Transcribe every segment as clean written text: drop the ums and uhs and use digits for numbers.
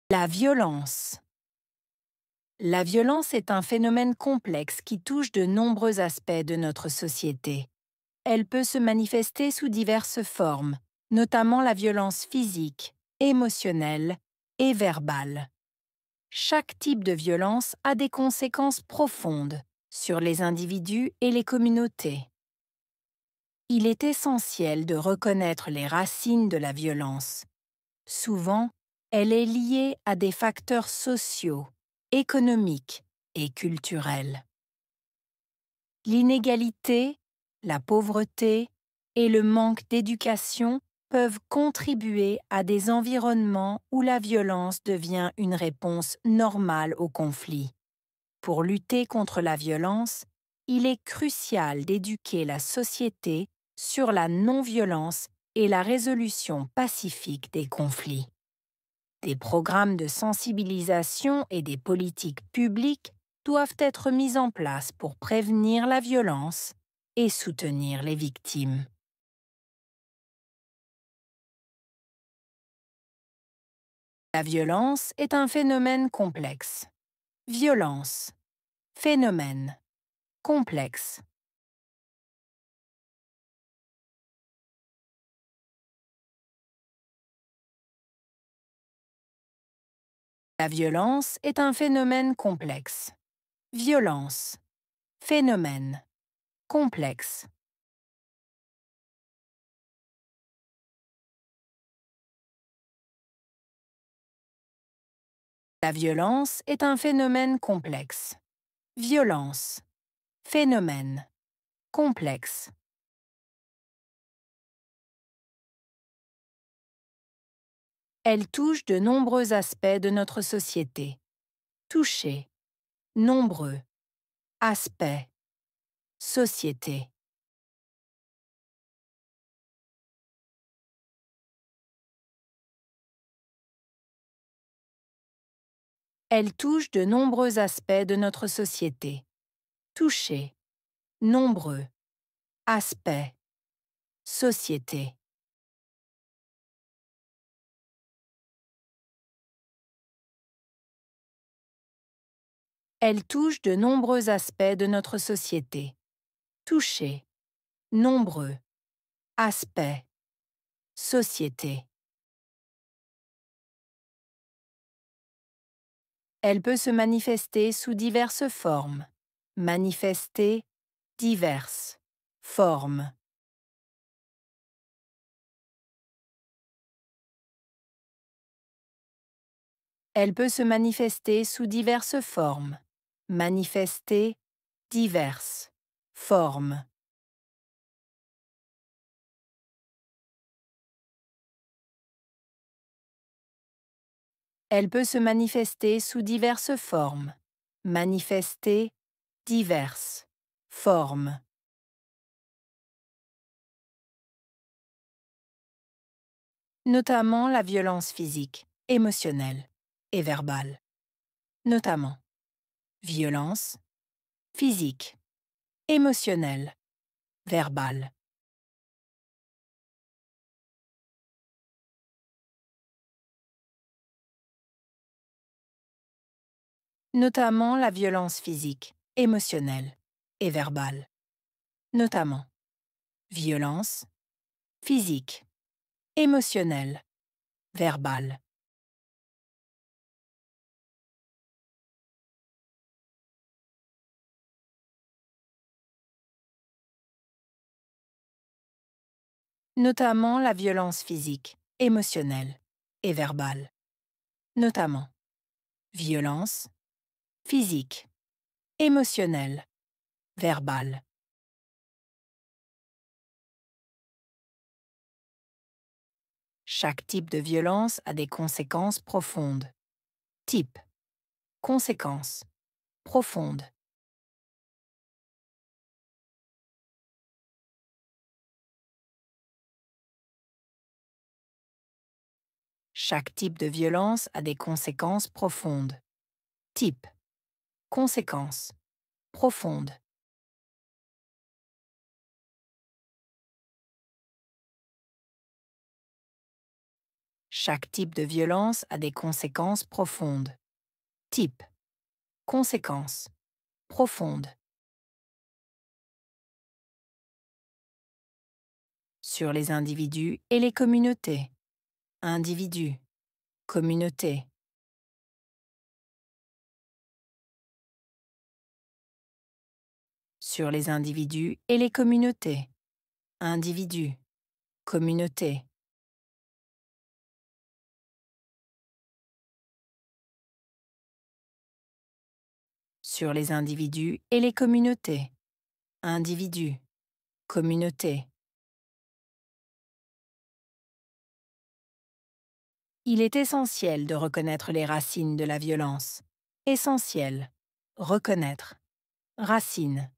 La violence. La violence est un phénomène complexe qui touche de nombreux aspects de notre société. Elle peut se manifester sous diverses formes, notamment la violence physique, émotionnelle et verbale. Chaque type de violence a des conséquences profondes sur les individus et les communautés. Il est essentiel de reconnaître les racines de la violence. Souvent, elle est liée à des facteurs sociaux, économiques et culturels. L'inégalité, la pauvreté et le manque d'éducation peuvent contribuer à des environnements où la violence devient une réponse normale au conflit. Pour lutter contre la violence, il est crucial d'éduquer la société sur la non-violence et la résolution pacifique des conflits. Des programmes de sensibilisation et des politiques publiques doivent être mis en place pour prévenir la violence et soutenir les victimes. La violence est un phénomène complexe. Violence. Phénomène. Complexe. La violence est un phénomène complexe. Violence. Phénomène. Complexe. La violence est un phénomène complexe. Violence. Phénomène. Complexe. Elle touche de nombreux aspects de notre société. Toucher. Nombreux. Aspects. Société. Elle touche de nombreux aspects de notre société. Toucher. Nombreux. Aspects. Société. Elle touche de nombreux aspects de notre société. Toucher. Nombreux. Aspects. Société. Elle peut se manifester sous diverses formes. Manifester. Diverses. Formes. Elle peut se manifester sous diverses formes. Manifester. Diverses. Formes. Elle peut se manifester sous diverses formes. Manifester. Diverses. Formes. Notamment la violence physique, émotionnelle et verbale. Notamment violence physique, émotionnelle, verbale. Notamment la violence physique, émotionnelle et verbale. Notamment violence physique, émotionnelle, verbale. Notamment la violence physique, émotionnelle et verbale. Notamment violence physique, émotionnelle, verbale. Chaque type de violence a des conséquences profondes. Type. Conséquences. Profondes. Chaque type de violence a des conséquences profondes. Type. Conséquences. Profondes. Chaque type de violence a des conséquences profondes. Type. Conséquences. Profondes. Sur les individus et les communautés. Individus. Communauté. Sur les individus et les communautés. Individus. Communauté. Sur les individus et les communautés. Individus. Communauté. Il est essentiel de reconnaître les racines de la violence. Essentiel. Reconnaître. Racines.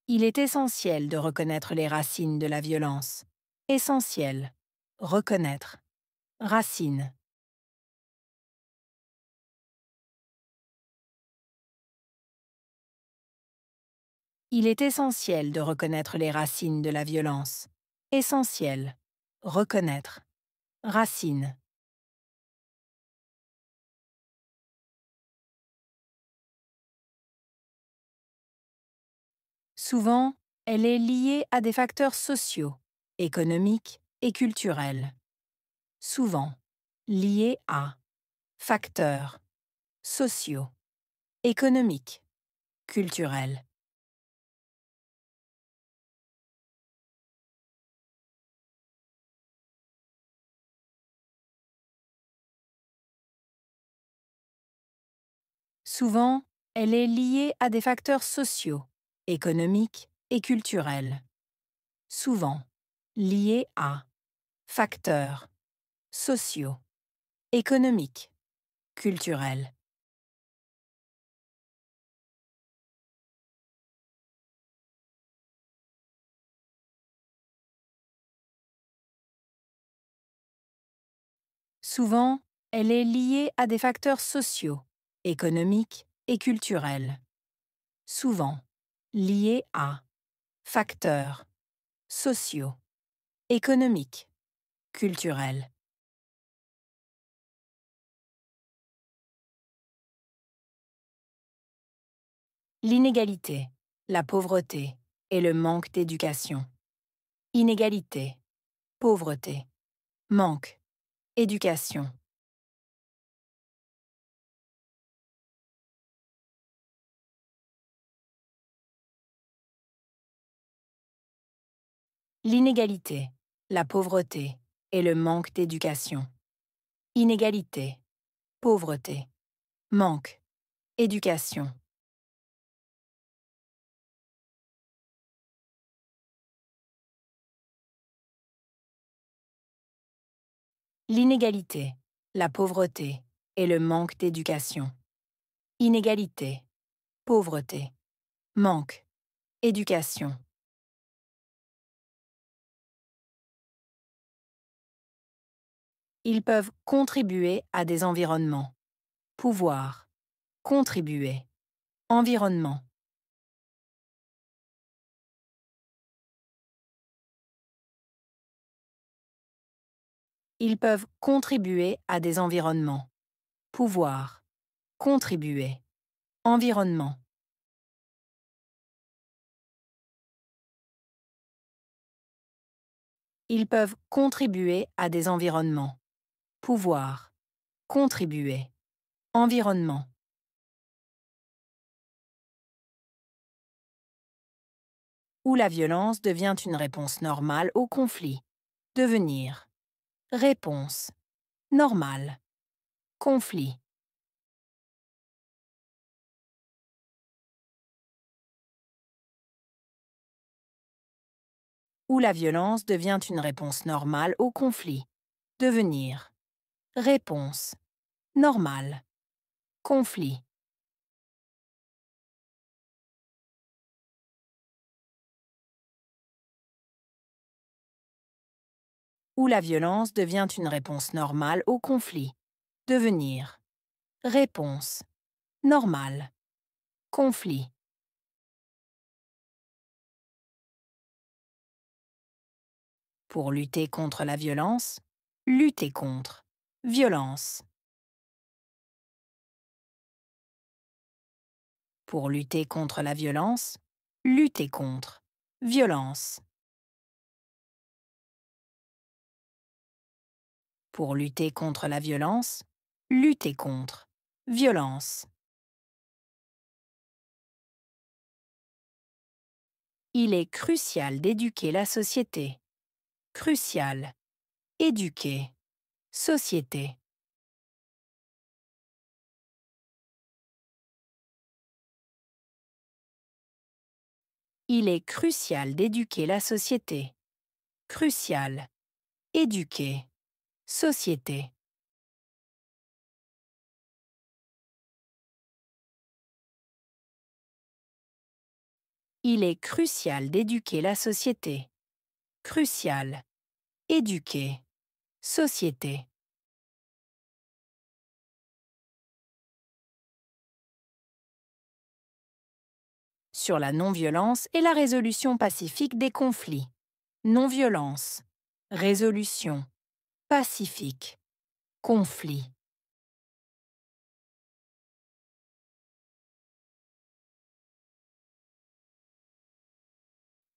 Il est essentiel de reconnaître les racines de la violence. Essentiel. Reconnaître. Racines. Il est essentiel de reconnaître les racines de la violence. Essentiel. Reconnaître. Racines. Souvent, elle est liée à des facteurs sociaux, économiques et culturels. Souvent, liée à facteurs sociaux, économiques, culturels. Souvent, elle est liée à des facteurs sociaux, économiques et culturels. Souvent, liée à facteurs sociaux, économiques, culturels. Souvent, elle est liée à des facteurs sociaux, économiques et culturels. Souvent, liée à facteurs sociaux, économiques, culturels. L'inégalité, la pauvreté et le manque d'éducation. Inégalité, pauvreté, manque, éducation. L'inégalité, la pauvreté et le manque d'éducation. Inégalité, pauvreté, manque, éducation. L'inégalité, la pauvreté et le manque d'éducation. Inégalité, pauvreté, manque, éducation. Ils peuvent contribuer à des environnements. Pouvoir, contribuer, environnement. Ils peuvent contribuer à des environnements. Pouvoir, contribuer, environnement. Ils peuvent contribuer à des environnements. Pouvoir, contribuer, environnement. Où la violence devient une réponse normale au conflit. Devenir. Réponse. Normale. Conflit. Où la violence devient une réponse normale au conflit. Devenir. Réponse. Normale. Conflit. Où la violence devient une réponse normale au conflit. Devenir. Réponse. Normale. Conflit. Pour lutter contre la violence, lutter contre. Violence. Pour lutter contre la violence, lutter contre. Violence. Pour lutter contre la violence, lutter contre. Violence. Il est crucial d'éduquer la société. Crucial. Éduquer. Société. Il est crucial d'éduquer la société. Crucial. Éduquer. Société. Il est crucial d'éduquer la société. Crucial. Éduquer. Société. Sur la non-violence et la résolution pacifique des conflits. Non-violence. Résolution. Pacifique. Conflit.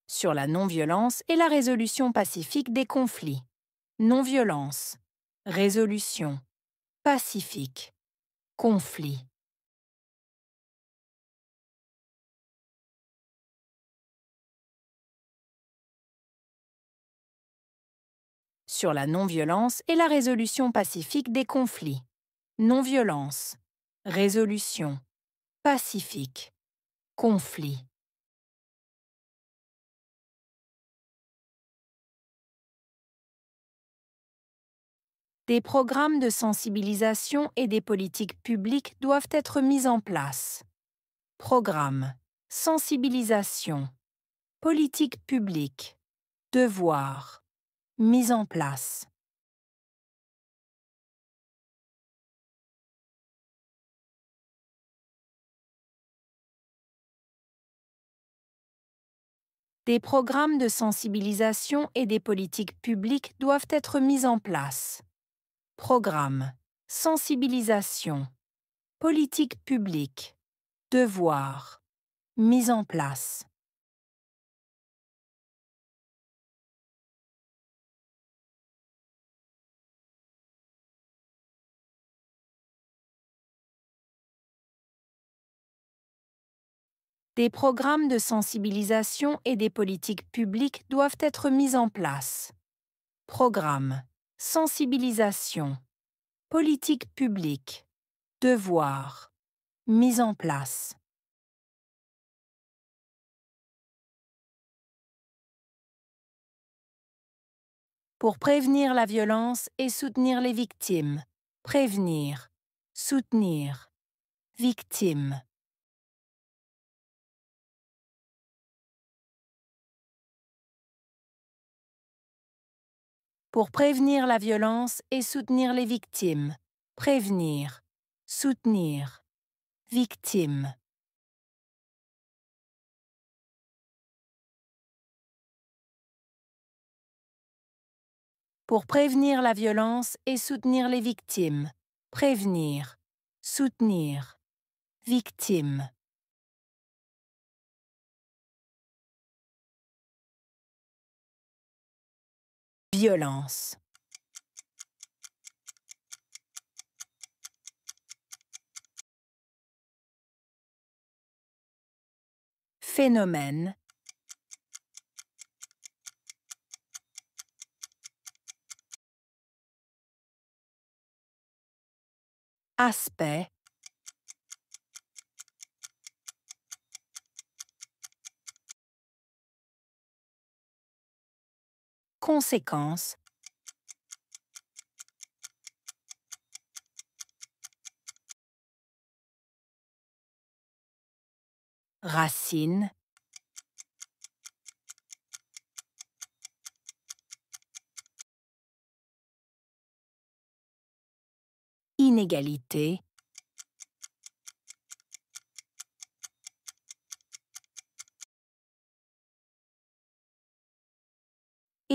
Sur la non-violence et la résolution pacifique des conflits. Non-violence. Résolution. Pacifique. Conflit. Sur la non-violence et la résolution pacifique des conflits. Non-violence. Résolution. Pacifique. Conflit. Des programmes de sensibilisation et des politiques publiques doivent être mis en place. Programme. Sensibilisation. Politique publique. Devoir. Mise en place. Des programmes de sensibilisation et des politiques publiques doivent être mis en place. Programme. Sensibilisation. Politique publique. Devoir. Mise en place. Des programmes de sensibilisation et des politiques publiques doivent être mis en place. Programme. Sensibilisation. Politique publique. Devoir. Mise en place. Pour prévenir la violence et soutenir les victimes. Prévenir. Soutenir. Victime. Pour prévenir la violence et soutenir les victimes. Prévenir. Soutenir. Victime. Pour prévenir la violence et soutenir les victimes. Prévenir. Soutenir. Victime. Violence. Phénomène. Aspect. Conséquence. Racine. Inégalité.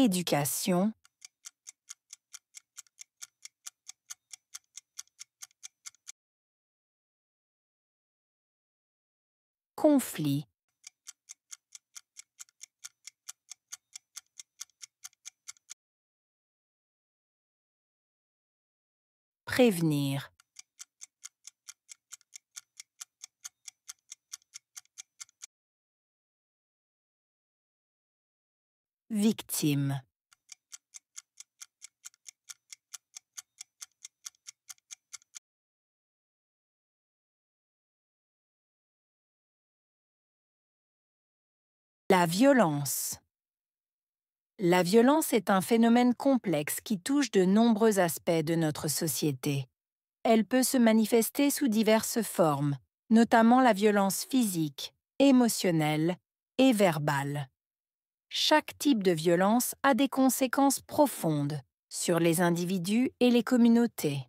éducation, conflit, prévenir, victime. La violence. La violence est un phénomène complexe qui touche de nombreux aspects de notre société. Elle peut se manifester sous diverses formes, notamment la violence physique, émotionnelle et verbale. Chaque type de violence a des conséquences profondes sur les individus et les communautés.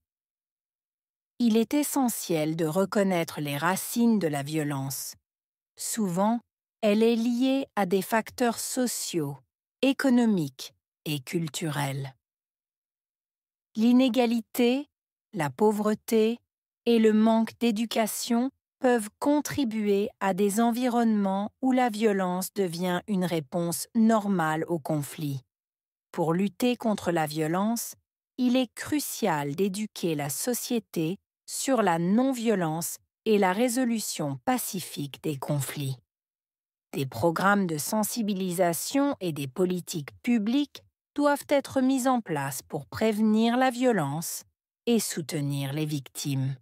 Il est essentiel de reconnaître les racines de la violence. Souvent, elle est liée à des facteurs sociaux, économiques et culturels. L'inégalité, la pauvreté et le manque d'éducation peuvent contribuer à des environnements où la violence devient une réponse normale au conflit. Pour lutter contre la violence, il est crucial d'éduquer la société sur la non-violence et la résolution pacifique des conflits. Des programmes de sensibilisation et des politiques publiques doivent être mis en place pour prévenir la violence et soutenir les victimes.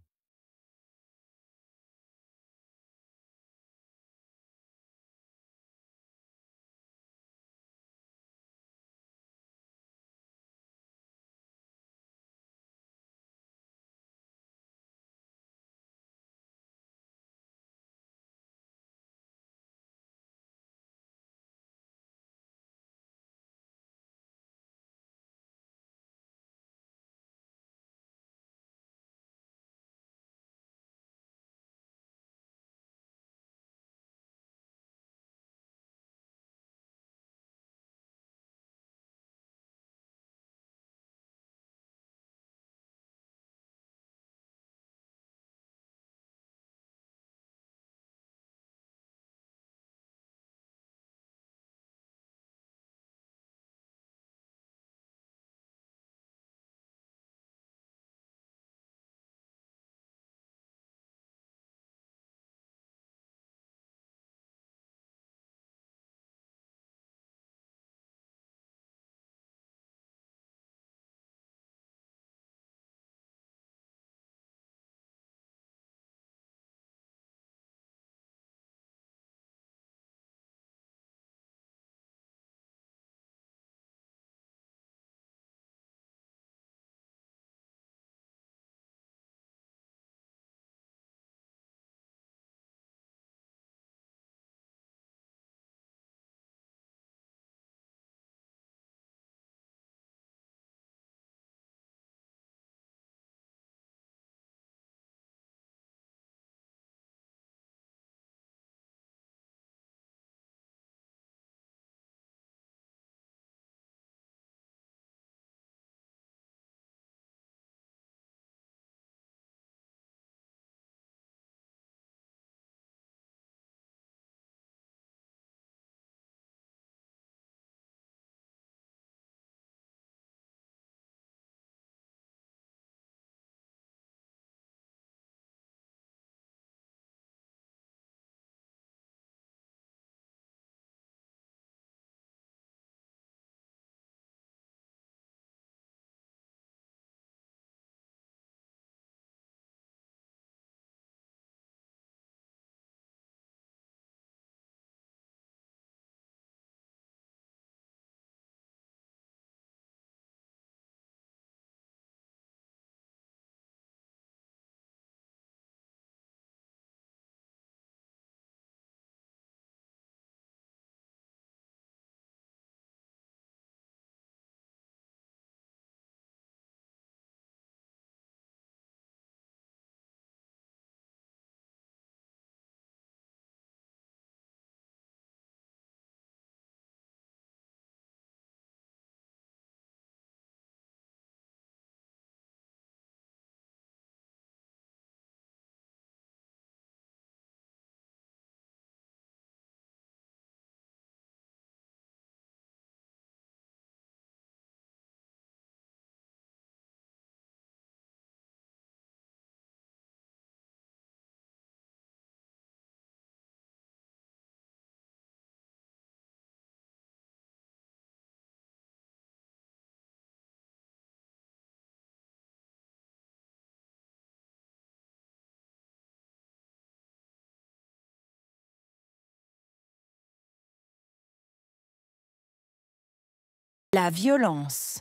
La violence.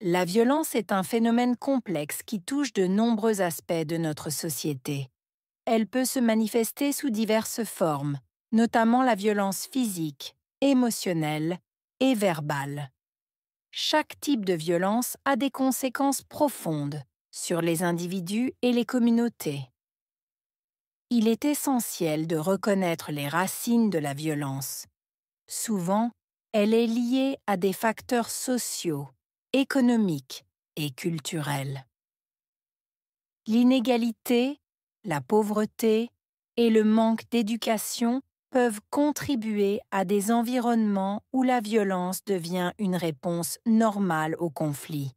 La violence est un phénomène complexe qui touche de nombreux aspects de notre société. Elle peut se manifester sous diverses formes, notamment la violence physique, émotionnelle et verbale. Chaque type de violence a des conséquences profondes sur les individus et les communautés. Il est essentiel de reconnaître les racines de la violence. Souvent, elle est liée à des facteurs sociaux, économiques et culturels. L'inégalité, la pauvreté et le manque d'éducation peuvent contribuer à des environnements où la violence devient une réponse normale au conflit.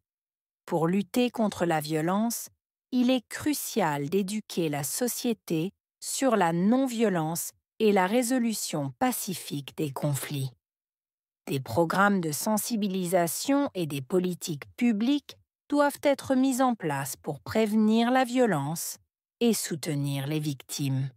Pour lutter contre la violence, il est crucial d'éduquer la société sur la non-violence et la résolution pacifique des conflits. Des programmes de sensibilisation et des politiques publiques doivent être mis en place pour prévenir la violence et soutenir les victimes.